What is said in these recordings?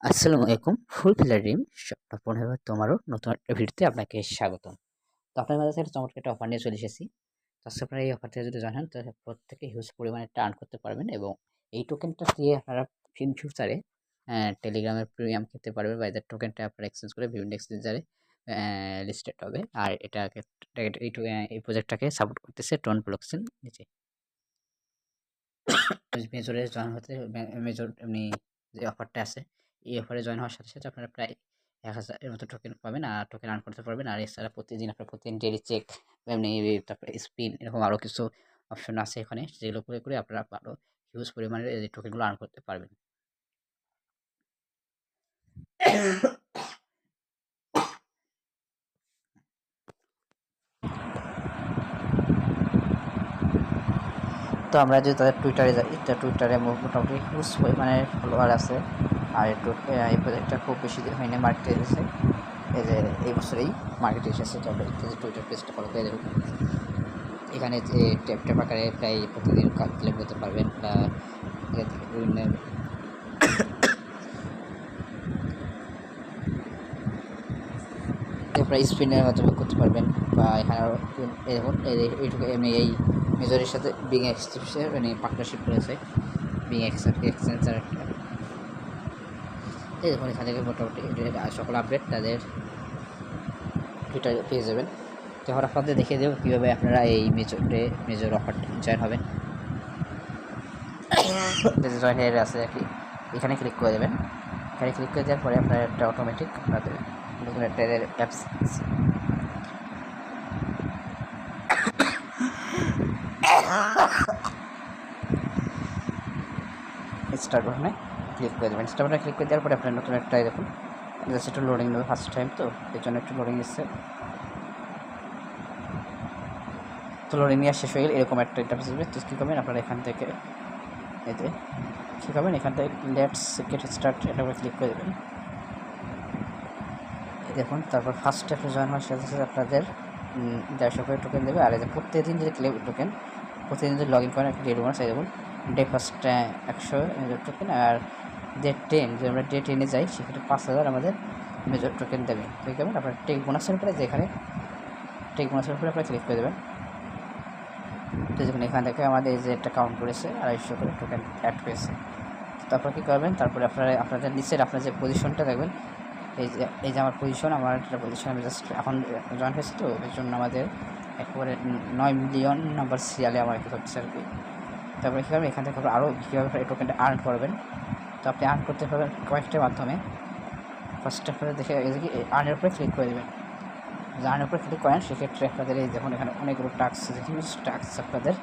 আসসালামু আলাইকুম। ফুলফিলার ড্রিম স্বপ্ন পূরণের তোমারও নতুন একটা ভিডিওতে আপনাকে স্বাগতম। তো আপনার মাঝে একটা চমৎকার একটা অফার নিয়ে চলে এসেছি। তো আজকে আপনারা এই অফার থেকে যদি জয়েন হন তাহলে প্রত্যেকে হিউজ পরিমাণে একটা আর্ন করতে পারবেন এবং এই টোকেনটা দিয়ে আপনারা ইন ফিউচারে টেলিগ্রামের প্রিমিয়াম খেতে পারবেন বা এদের টোকেনটা আপনারা এক্সচেঞ্জ করে বিভিন্ন এক্সচেঞ্জারে লিস্টেড হবে। আর এটাকে এই প্রজেক্টটাকে সাপোর্ট করতেছে টোন ব্লকচেন নিচে। মেজরে জয়েন হতে মেজর এমনি যে অফারটা আছে এই অফারে জয়েন হওয়ার সাথে সাথে আপনারা প্রায় 1000 এর মতো টোকেন পাবেন আর টোকেন আর্ন করতে পারবেন। আর এছাড়া প্রতিদিন ডেইলি চেক এমনি তারপরে স্পিন এরকম আরও কিছু অপশন আছে এখানে, যেগুলো করে আপনারা আরও হিউজ পরিমাণের এই টোকেনগুলো আর্ন করতে পারবেন। তো আমরা যদি তাদের টুইটারে যাই, টুইটারে মোটামুটি হিউজ পরিমাণে ফলোয়ার আছে। আর এই প্রজেক্টটা খুব বেশি দিন হয়নি মার্কেটে এসেছে, এই যে এই বছরেই মার্কেটে এসেছে। তো আমরা টুইটার পেজটা ফলো করে দেবো। এখানে যে ট্যাপ আকারে প্রায় প্রতিদিন ক্লেম করতে পারবেন বা থেকে বিভিন্ন আপনারা স্পিনের মাধ্যমে করতে পারবেন বা এখানে আরও দেখুন এইটুকু এমনি এই মেজরের সাথে বিং এক্সচেঞ্জের মানে পার্টনারশিপ করেছে বিং এক্সচেঞ্জার একটা। এই দেখুন এখান থেকে মোটামুটি সকল আপডেট তাদের টুইটারে পেয়ে যাবেন। তো এখন আপনাদের দেখিয়ে দেবো কীভাবে আপনারা এই মেজর অফার জয়েন হবেন। জয়েন হেয়ারে আছে আর কি, এখানে ক্লিক করে দেবেন। এখানে ক্লিক করে দেওয়ার পরে আপনার একটা অটোমেটিক আপনাদের নতুন একটা অ্যাপস স্টার্ট বাটনে ক্লিক করে দেবেন। স্টার্ট বাটনে ক্লিক করে দেওয়ার পরে আপনার নতুন একটা দেখুন জাস্ট একটু লোডিং নেবে, ফার্স্ট টাইম তো এর জন্য একটু লোডিং এসছে। তো লোডিং নেওয়া শেষ হয়ে গেলে এরকম একটা ইন্টারফেস আসবে। তো কী করবেন আপনারা এখান থেকে এতে কী করবেন, এখান থেকে লেটস গেট স্টার্ট এটা করে ক্লিক করে দেবেন। দেখুন তারপর ফার্স্ট স্টেপে জয়েন হওয়ার সাথে সাথে আপনাদের 150 করে টোকেন দেবে। আর এই যে প্রত্যেকদিন যদি টোকেন প্রতিদিন যদি লগ ইন করেন একটা ডে বোনাস এই দেখুন ডে ফার্স্ট 100 মেজর টোকেন। আর ডে 10 যদি আমরা ডে 10-এ যাই সেক্ষেত্রে 5000 আমাদের মেজর টোকেন দেবে। তো কী করবেন আপনার টেক বোনাসের উপরে যেখানে টেক বোনাসের উপরে আপনারা ক্লিক করে দেবেন। তো দেখুন এখান থেকে আমাদের এই যে একটা কাউন্ট করেছে 250 করে টোকেন অ্যাড হয়েছে। তারপর কী করবেন, তারপরে আপনাদের নিচের আপনার যে পজিশনটা দেখবেন এই যে আমার পজিশন, আমার একটা পজিশন আমি জাস্ট এখন জয়েন হয়েছে, তো এর জন্য আমাদের একেবারে 9 মিলিয়ন নাম্বার সিরিয়ালে আমার কি হচ্ছে আর কি। তারপরে কী করবেন এখান থেকে আরও কীভাবে এই টোকেনটা আর্ন করবেন। তো আপনি আর্ন করতে পারবেন কয়েকটার মাধ্যমে। ফার্স্ট আপনারা দেখে আর্নের উপরে ক্লিক করে দেবেন। যদি আর্নের উপরে ক্লিক করেন সেক্ষেত্রে আপনাদের এই দেখুন এখানে অনেকগুলো টাস্ক হিউজ টাস্ক আপনাদের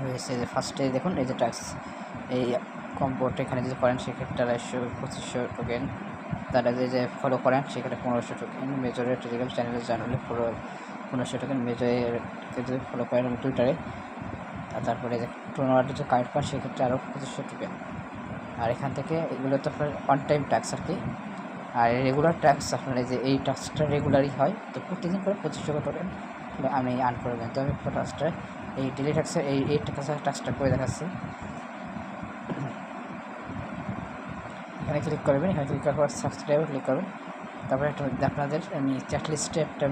হয়েছে। যে ফার্স্টে দেখুন এই যে টাস্ক এই কম্পোর্ট এখানে যদি করেন সেক্ষেত্রে 2500 টোকেন। তারা যে ফলো করেন সেখানে 1500 টোকেন। মেজরের টেলিগ্রাম চ্যানেলে জয়েন হলে 1500 টোকেন। মেজরকে যদি ফলো করেন টুইটারে, আর তারপরে যে টোনারটা যে কানেক্ট করেন সেক্ষেত্রে আরও 2500 টোকেন। আর এখান থেকে এগুলো তো আপনার অন টাইম ট্যাক্স আর কি। আর রেগুলার ট্যাক্স আপনার এই টাস্কটা রেগুলারই হয়, তো প্রতিদিন করে 2500 টোকেন আমি আর্ন করবেন। তো আমি টাস্কটা এই ডেলি ট্যাক্সের এই টাস্কটা করে দেখাচ্ছি। এখানে ক্লিক করবেন, এখানে ক্লিক করার পর সাবস্ক্রাইবে ক্লিক করবেন। তারপরে একটা আপনাদের আমি চ্যাট লিস্টে একটা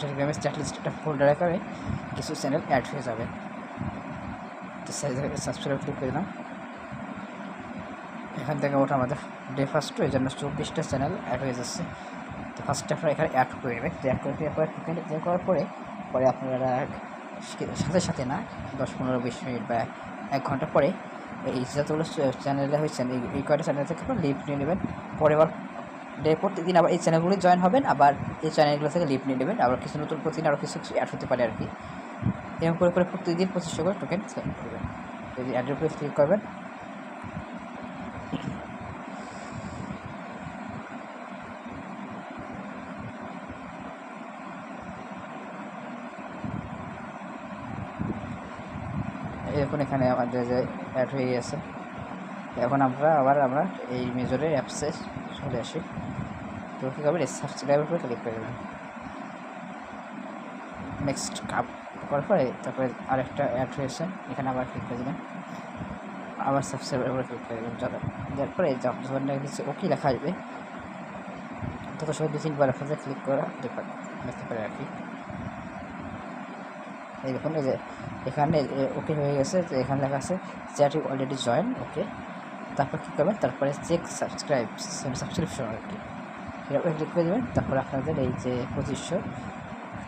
টেলিগ্রামের চ্যাট লিস্টে একটা ফোল্ডারে করে কিছু চ্যানেল অ্যাড হয়ে যাবে। তো সাবস্ক্রাইব ক্লিক করে দিলাম। এখান থেকে ওটা আমাদের ডে ফার্স্ট, এই জন্য 24টা চ্যানেল অ্যাড হয়ে যাচ্ছে। তো ফার্স্টে আপনারা এখানে অ্যাড করে নেবেন। অ্যাড করে দেওয়ার পরে টোকেন ক্লিক করার পরে আপনারা সাথে সাথে না 10-15-20 মিনিট বা 1 ঘন্টা পরে এই যতগুলো চ্যানেলে হয়েছেন এই কয়টা চ্যানেল থেকে লিভ নিয়ে নেবেন। পরে আবার প্রতিদিন আবার এই চ্যানেলগুলি জয়েন হবেন, আবার এই চ্যানেলগুলো থেকে লিভ নিয়ে নেবেন। আবার কিছু নতুন প্রতিদিন আরও কিছু অ্যাড হতে পারে আর কি। এরকম করে প্রতিদিন 2500 করে টোকেন ক্লেম করবেন। যদি অ্যাডের উপরে ক্লিক করবেন, এখন এখানে আমাদের যে অ্যাড হয়ে গেছে। এখন আমরা এই মেজরের অ্যাপসে চলে আসি। তো কী করবেন, সাবস্ক্রাইবের উপরে ক্লিক করে দেবেন। নেক্সট কাপ করার পরে তারপরে আরেকটা অ্যাড হয়েছে, এখানে আবার ক্লিক করে দেবেন। আবার সাবস্ক্রাইবের উপরে ক্লিক করে দেবেন। দেওয়ার পরে যখন নিচে ওকে লেখা আসবে তত সময় 2-3 বার আপনাদের ক্লিক করা দেখতে পারে আর কি। এই দেখুন এই যে এখানে ওকে হয়ে গেছে, যে এখানে লেখা আছে চ্যাট ইউ অলরেডি জয়েন, ওকে। তারপর কী করবেন, তারপরে চেক সাবস্ক্রিপশন আর কি, এর উপরে ক্লিক করে দেবেন। তারপরে আপনাদের এই যে 2500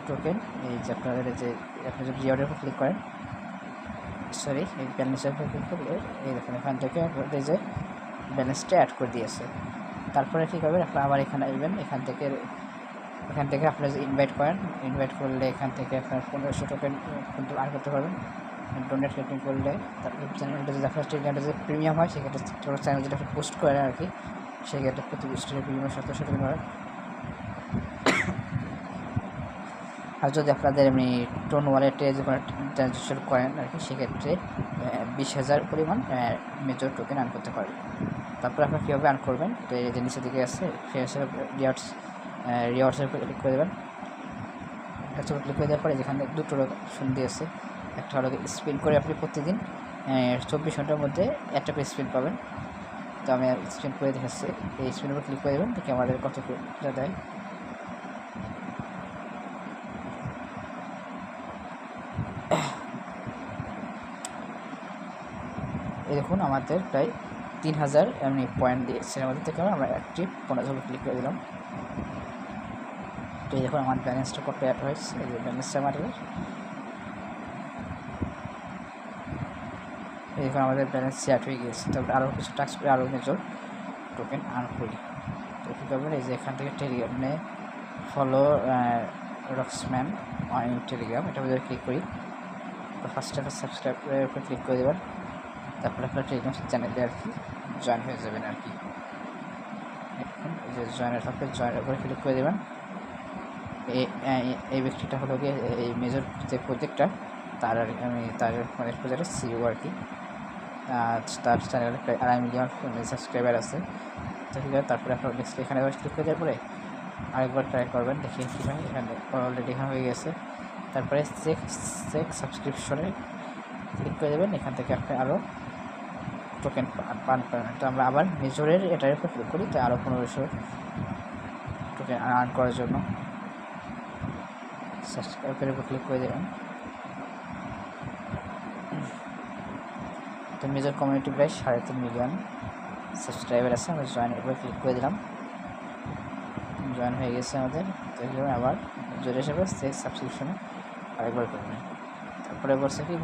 টোকেন, এই যে আপনাদের যে আপনি যদি রিওয়ার্ডের উপর ক্লিক করেন, সরি এই ব্যালেন্সের উপর ক্লিক করলে এই দেখুন এখান থেকে আপনাদের যে ব্যালেন্সটা অ্যাড করে দিয়েছে। তারপরে কী করবেন, আপনারা আবার এখানে আসবেন, এখান থেকে আপনারা যে ইনভাইট করেন, ইনভাইট করলে এখান থেকে আপনার 1500 টোকেন কিন্তু আর্ন করতে পারবেন। ডোনেট রেটিং করলে তারপর চ্যানেলটা যদি আপনার চ্যানেলটা যে প্রিমিয়াম হয় সেক্ষেত্রে চ্যানেল যেটা আপনি পোস্ট করেন আর কি, সেক্ষেত্রে প্রতি পোস্টের প্রিমিয়াম 1700 টোকেন হয়। আর যদি আপনাদের এমনি টোন ওয়ালেটে যে কোনো ট্রানজ্যাকশন করেন আর কি, সেক্ষেত্রে 20,000 পরিমাণ মেজর টোকেন আর্ন করতে পারবেন। তারপর আপনারা কীভাবে আর্ন করবেন, তো এই যে নিচের দিকে আছে ফ্রিল্যান্সার রিওয়ার্ডসের উপরে ক্লিক করে দেবেন। একটা ক্লিক করে দেওয়ার পরে যেখানে দুটো অপশন দিয়েছে, একটা হলো স্পিন করে আপনি প্রতিদিন 24 ঘন্টার মধ্যে একটা করে স্পিন পাবেন। তো আমি স্পিন করে দেখাচ্ছি, এই স্পিনের উপর ক্লিক করে দেবেন, দেখি আমাদের কত দেয়। এই দেখুন আমাদের প্রায় 3000 এমনি পয়েন্ট দিয়েছে, আমাদের থেকে আমরা অ্যাক্টিভ 15 ক্লিক করে দিলাম। তো এই দেখুন আমার ব্যালেন্সটা কত অ্যাড হয়েছে, এই যে ব্যালেন্সটা আমাদের এই দেখুন আমাদের ব্যালেন্স অ্যাড হয়ে গিয়েছে। তারপরে আরও কিছু টাস্ক করে আরও মেজর টোকেন আর্ন করি। তো কী করবেন, এই যে এখান থেকে টেলিগ্রামে ফলো রক্সম্যান অন টেলিগ্রাম, এটার মধ্যে ক্লিক করি। তো ফার্স্টে সাবস্ক্রাইবের উপরে ক্লিক করে দেবেন। তারপরে আপনার টেলিগ্রাম চ্যানেলে আর কি জয়েন হয়ে যাবেন আর কি। এই যে জয়েনের থাকবে, জয়েনের উপরে ক্লিক করে দেবেন। এই ব্যক্তিটা হলো গিয়ে এই মেজর যে প্রজেক্টটা তার মানে প্রজেক্টের সিইও আর কি। তার চ্যানেলে প্রায় 2.5 মিলিয়ন সাবস্ক্রাইবার আছে। তো ঠিক আছে, তারপরে আপনার নেক্সট এখানে ক্লিক করে দেওয়ার পরে আরেকবার ট্রাই করবেন, দেখি কী হয়। এখানে অলরেডি এখানে হয়ে গেছে। তারপরে চেক সাবস্ক্রিপশনে ক্লিক করে দেবেন, এখান থেকে আপনি আরও টোকেন পান পাবেন। তো আমরা আবার মেজরের এটার উপর ক্লিক করি, তো আরও 1500 টোকেন আর্ন করার জন্য সাবস্ক্রাইবের উপর ক্লিক করে দেবেন। তো মেজর কমিউনিটি প্রায় 3.5 মিলিয়ন সাবস্ক্রাইবার আছে। আমরা জয়েনের উপরে ক্লিক করে দিলাম, জয়েন হয়ে গেছে আমাদের। তো এইভাবে আবার মেজর হিসেবে চেক সাবস্ক্রিপশনে আরেকবার করবেন। তারপরে বলছে কি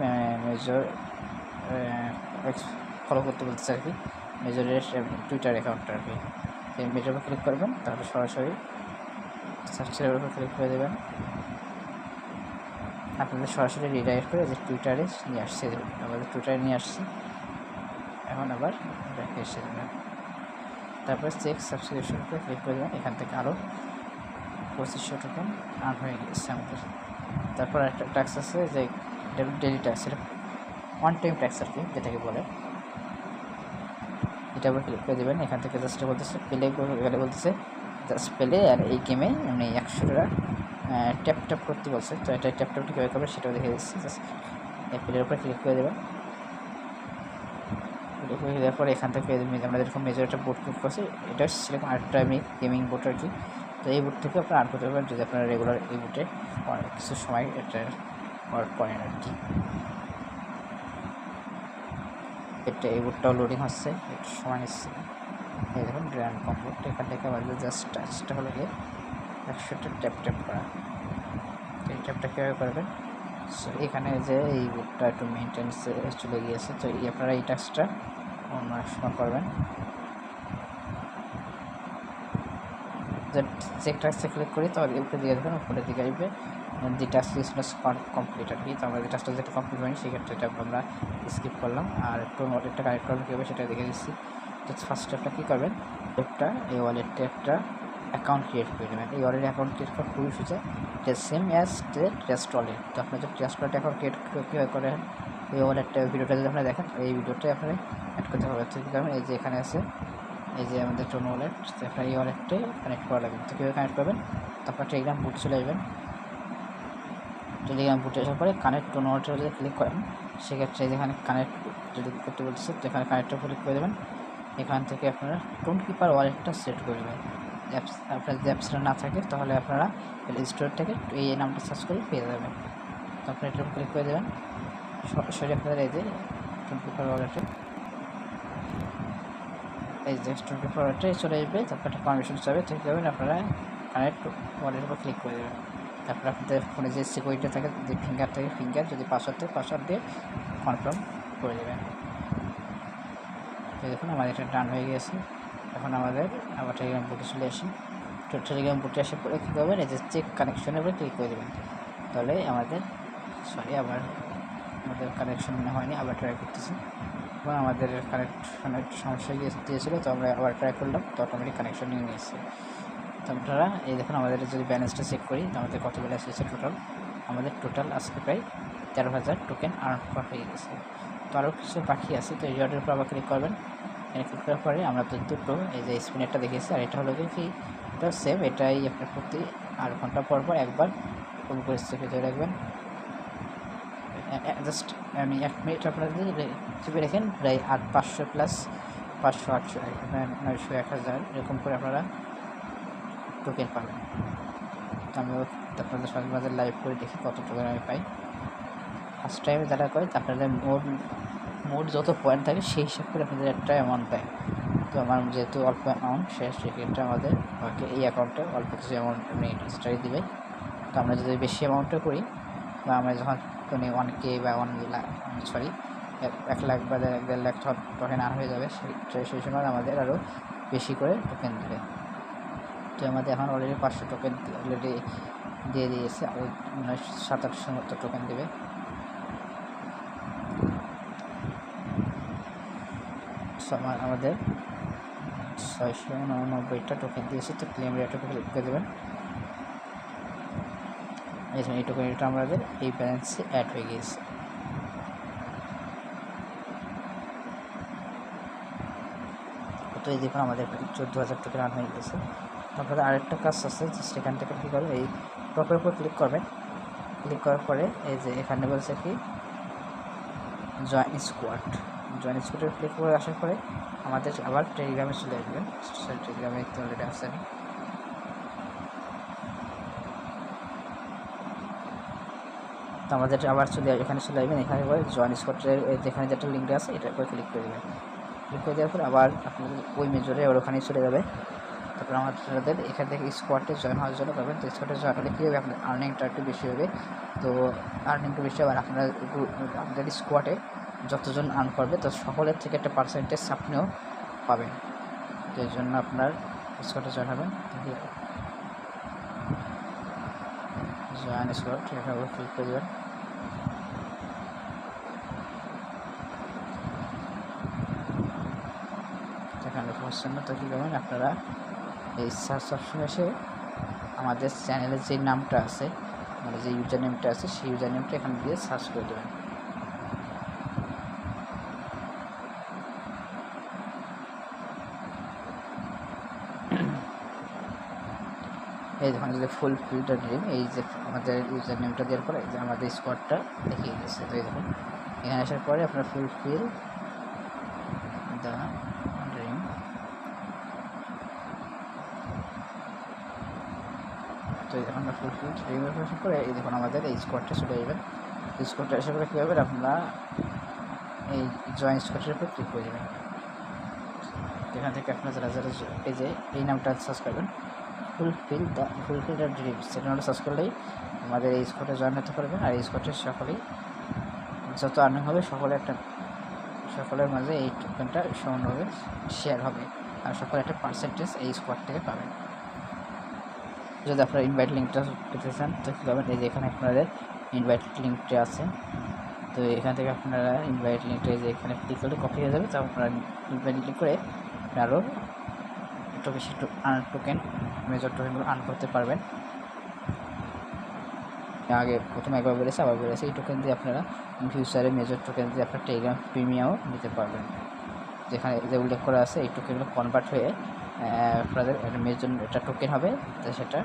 মেজর ফলো করতে বলতেছে আর কি, মেজরের টুইটার অ্যাকাউন্টটা আর কি। এই মেজর উপর ক্লিক করবেন, তারপরে সরাসরি সাবস্ক্রাইবের উপর ক্লিক করে দেবেন। আপনাদের সরাসরি রিডাইরেক্ট করে যে টুইটারে নিয়ে আসছে, আমাদের টুইটারে নিয়ে আসছি। এখন আবার ব্যাকে এসে দেবেন, তারপরে চেক সাবস্ক্রিপশন উপরে ক্লিক করে দেবেন। এখান থেকে আরও 2500 টোকেন আর্ন হয়ে গেছে আমাদের। তারপর একটা ট্যাক্স আছে যে ডেলি ট্যাক্স, এটা ওয়ান টাইম ট্যাক্স আর কি যেটাকে বলে, এটা আবার ক্লিক করে দেবেন। এখান থেকে জাস্ট বলতেছে পেলে বলতেছে জাস্ট পেলে, আর এই গেমে মানে 100 টাকা ট্যাপ করতে বলছে। তো এটা ট্যাপটা কীভাবে করবে সেটাও দেখে দিচ্ছি। জাস্ট এই প্লের উপরে ক্লিক করে দেবেন। দেওয়ার পরে এখান থেকে আমরা যেরকম মেজর একটা বোর্ড ক্লিক করছি, এটা সেরকম আরেকটা আমি গেমিং বোর্ড আর কি। তো এই বোর্ড থেকে আপনারা আর্ন করতে পারবেন যদি আপনারা রেগুলার এই বোর্ডে কিছু সময় এটা ওয়ার্ক করেন আর কি। এটা এই বোর্ডটাও লোডিং হচ্ছে, একটু সময় নিচ্ছে। এই দেখুন গ্র্যান্ড কম্বোর্ড, এখান থেকে আমাদের জাস্ট টাচটা হলো গিয়ে 100টা ট্যাপ করা। এই ট্যাপটা কীভাবে করবেন, সো এখানে যে এই বোর্ডটা একটু মেনটেন্সে চলে গিয়েছে, তো আপনারা এই টাচটা অন্য সময় করবেন। চেক টাচটা ক্লিক করি, তাহলে উপরে দিকে দেখবেন, উপরের দিকে আসবে দি টাস্ক ইজ কমপ্লিট আর কি। তো আমরা যে টাস্কটা যেটা কমপ্লিট হয়নি সেক্ষেত্রে এটা আমরা স্কিপ করলাম। আর একটু ওয়ালেটটা কানেক্ট করবেন কীভাবে সেটা দেখে দিচ্ছি। তো ফার্স্ট স্টেপটা কী করবেন, এই ওয়ালেটটা একটা অ্যাকাউন্ট ক্রিয়েট করে নেবেন। এই ওয়ালেট অ্যাকাউন্ট ক্রিয়েট করা খুবই সোজা, এটা সেম অ্যাজ ট্রাস্ট ওয়ালেট। তো আপনার যে ট্রাস্ট ওয়ালেট অ্যাকাউন্ট ক্রিয়েট কীভাবে করেন, এই ওয়ালেটটা ভিডিওটা যদি আপনারা দেখেন, এই ভিডিওটাই আপনারা অ্যাড করতে হবে। তো কী করবেন, এই যে এখানে আছে এই যে আমাদের টোন ওয়ালেট, তো আপনার এই ওয়ালেটটাই কানেক্ট করা লাগবে। তো কীভাবে কানেক্ট করবেন, তো আপনার টেলিগ্রাম বুটে চলে আসবেন। টেলিগ্রাম বুটে আসার পরে কানেক্ট টোন ওয়ালেটের যদি ক্লিক করেন, সেক্ষেত্রে যেখানে কানেক্ট যদি করতে বলতেছে তো এখানে কানেক্টে ক্লিক করে দেবেন। এখান থেকে আপনারা টোন কিপার ওয়ালেটটা সেট করে দেবেন। অ্যাপস আপনার যদি অ্যাপসটা না থাকে তাহলে আপনারা প্লে স্টোর থেকে এই নামটা সার্চ করে পেয়ে যাবেন। তো আপনারা এটার উপর ক্লিক করে দেবেন। সরাসরি আপনারা এই যে টোন কিপার ওয়ালেটে এই যে টোন কিপার ওয়ালেটে চলে আসবে। তারপর একটা পারমিশন চাবে, ঠিক যাবেন আপনারা কানেক্ট ওয়ালেটের উপর ক্লিক করে দেবেন। তারপর আপনাদের ফোনে যে সিকিউরিটি থাকে, যে ফিঙ্গার থাকে ফিঙ্গার, যদি পাসওয়ার্ড থাকে পাসওয়ার্ড দিয়ে কনফার্ম করে দেবেন। তো দেখুন আমাদের এটা ডান হয়ে গেছে। এখন আমাদের আবার টেলিগ্রাম বুটে চলে আসি। তো টেলিগ্রাম বুটে আসার পরে কী করবেন, এই যে চেক কানেকশনের উপরে ক্লিক করে দেবেন। তাহলে আমাদের কানেকশন হয়নি, আবার ট্রাই করতেছি। এবং আমাদের কানেকশনের সমস্যা দিয়েছিলো, তো আমরা আবার ট্রাই করলাম, তো অটোমেটিক কানেকশন নিয়ে নিয়েছে। তো আপনারা এই দেখুন আমাদের যদি ব্যালেন্সটা চেক করি তো আমাদের কত ব্যালেন্স হয়েছে টোটাল। আমাদের টোটাল আজকে প্রায় 13,000 টোকেন আর্ন হয়ে গেছে। তো আরও কিছু বাকি আছে, তো রিওয়ার্ডের উপর আবার ক্লিক করবেন। এখানে ক্লিক করার পরে আমরা তো দুটো এই যে স্পিনারটা দেখিয়েছি, আর এটা হলো কি এটা সেম, এটাই আপনার প্রতি 8 ঘন্টা পর পর একবার করে চেপে ধরে রাখবেন। জাস্ট আমি 1 মিনিট আপনারা চেপে রেখেন, প্রায় 500 প্লাস 500 800 900 1000 এরকম করে আপনারা টোকেন পাবেন। তো আমিও আপনাদের সঙ্গে মাঝে লাইভ করে দেখি কত টোকেন আমি পাই। ফার্স্ট টাইমে যারা করে আপনাদের মোট যত পয়েন্ট থাকে সেই হিসাব করে আপনাদের একটা অ্যামাউন্ট দেয়। তো আমার যেহেতু অল্প অ্যামাউন্ট, সেক্ষেত্রে আমাদের এই অ্যাকাউন্টে অল্প কিছু অ্যামাউন্ট এক্সট্রাই দেবে। তো আমরা যদি বেশি অ্যামাউন্টে করি, বা আমরা যখন মানে 1K বা 1 লাখ বা 1.5 লাখ টোকেন আর হয়ে যাবে, সেই সময় আমাদের আরও বেশি করে টোকেন দেবে। তো আমাদের এখন অলরেডি 500 টোকেন অলরেডি দিয়ে দিয়েছে, আরও 700-800 মতো টোকেন দেবে। আমাদের 699টা টোকেন দিয়েছে। তো ক্লেম রেটে ক্লিক করে দেবেন। এই টোকেনটা আমাদের এই ব্যালেন্সে অ্যাড হয়ে গিয়েছে। তো এই দেখুন আমাদের 14,000 টোকেন আর্ন হয়ে গেছে। তারপরে আরেকটা কাজ আছে, সেখান থেকে কী করবেন, এই টপের উপর ক্লিক করবেন। ক্লিক করার পরে এই যে এখানে বলছে কি জয়েন স্কোয়াডে ক্লিক করে আসার পরে আমাদের আবার টেলিগ্রামে চলে আসবেন। টেলিগ্রামে অলরেডি আসেন। তো আমাদের আবার এখানে চলে আসবেন। এখানে পরে জয়েন স্কোয়াডের যেখানে যেটা লিঙ্কটা আছে এটার উপরে ক্লিক করে দেবেন। ক্লিক করে দেওয়ার পর আবার আপনাদের ওই মেজরে ওখানেই চলে যাবে। তারপর আমাদের এখান থেকে স্কোয়াডে জয়েন হওয়ার জন্য করবেন। তো স্কোয়াডে জয়েন হলে কী হবে, আপনার আর্নিংটা একটু বেশি হবে। তো আর্নিংটা বেশি হবে, আর আপনাদের স্কোয়াডে যতজন আর্ন করবে তো সকলের থেকে একটা পার্সেন্টেজ আপনিও পাবেন। তো এই জন্য আপনার স্কোয়াডে জয়েন হবেন। জয়েন স্কোয়াড এখানে ক্লিক করে দেবেন। এখানে পৌঁছানো তো কী করবেন, আপনারা এই সার্চ অপশনে এসে আমাদের চ্যানেলের যে নামটা আছে, মানে যে ইউজার নেমটা আছে সেই ইউজার নেমটা এখানে দিয়ে সার্চ করে দেবেন। এই যখন যে ফুল ফিল্টার ড্রিম, এই যে আমাদের ইউজার নেমটা দেওয়ার পরে যে আমাদের স্কোয়াডটা দেখিয়ে দিয়েছে। তো এই দেখুন এখানে আসার পরে আপনার ফুলফিল দ্য ড্রিম, তো এই দেখুন ফুলফিল ড্রিম আসার পরে এই দেখুন আমাদের এই স্কোয়াডটা চলে যাবেন। স্কোয়াডটা আসার পরে কী হবে, আপনারা এই জয়েন স্কোয়াডের উপর ক্লিক করে দেবেন। এখান থেকে আপনারা যারা যারা এই যে এই নামটা সার্চ করবেন, ফুলফিল দ্য ড্রিম, সেটা নামটা সার্চ করলেই আমাদের এই স্কোয়াডে জয়েন হতে পারবেন। আর এই স্কোয়াডের সকলেই যত আর্নিং হবে সকলের মাঝে এই টোকেনটা সমানভাবে শেয়ার হবে, আর সকলে একটা পার্সেন্টেজ এই স্কোয়াড থেকে পাবেন। যদি আপনারা ইনভাইট লিঙ্কটা পেতে চান তো কী করবেন, এই যে এখানে আপনাদের ইনভাইট লিঙ্কটা আছে। তো এখান থেকে আপনারা ইনভাইট লিঙ্কটা যে এখানে ক্লিক করলে কপি হয়ে যাবে। তো আপনারা ইনভাইট ক্লিক করে আরও একটু বেশি টোকেন মেজর টোকেনগুলো আর্ন করতে পারবেন। আগে প্রথমে একবার বলেছে, আবার বলেছে, এই টোকেন দিয়ে আপনারা ফিউচারে মেজর টোকেন দিয়ে আপনার টেলিগ্রাম প্রিমিয়ামও নিতে পারবেন। যেখানে যে উল্লেখ করা আছে এই টোকেনগুলো কনভার্ট হয়ে আপনাদের মেজর একটা টোকেন হবে। তো সেটা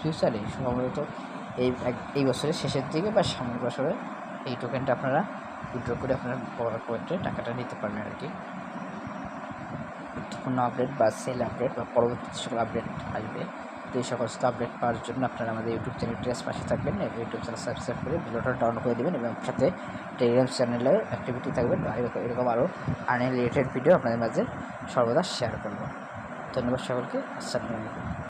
ফিউচারে সম্ভবত এই বছরের শেষের দিকে বা সামনের বছরে এই টোকেনটা আপনারা উইথড্র করে আপনার পয়েন্টে টাকাটা নিতে পারবেন আর কি। গুরুত্বপূর্ণ আপডেট বা সেল আপডেট বা পরবর্তী সকল আপডেট আসবে, তো এই সমস্ত আপডেট পাওয়ার জন্য আপনারা আমাদের ইউটিউব চ্যানেলটি পাশে থাকবেন, ইউটিউব চ্যানেল সাবস্ক্রাইব করে ভিডিওটা ডাউনলোড করে দেবেন এবং সাথে টেলিগ্রাম চ্যানেলের অ্যাক্টিভিটি থাকবেন। এরকম আরও আর্নিং রিলেটেড ভিডিও আপনাদের মাঝে সর্বদা শেয়ার করব। ধন্যবাদ সকলকে। আসসালামু আলাইকুম।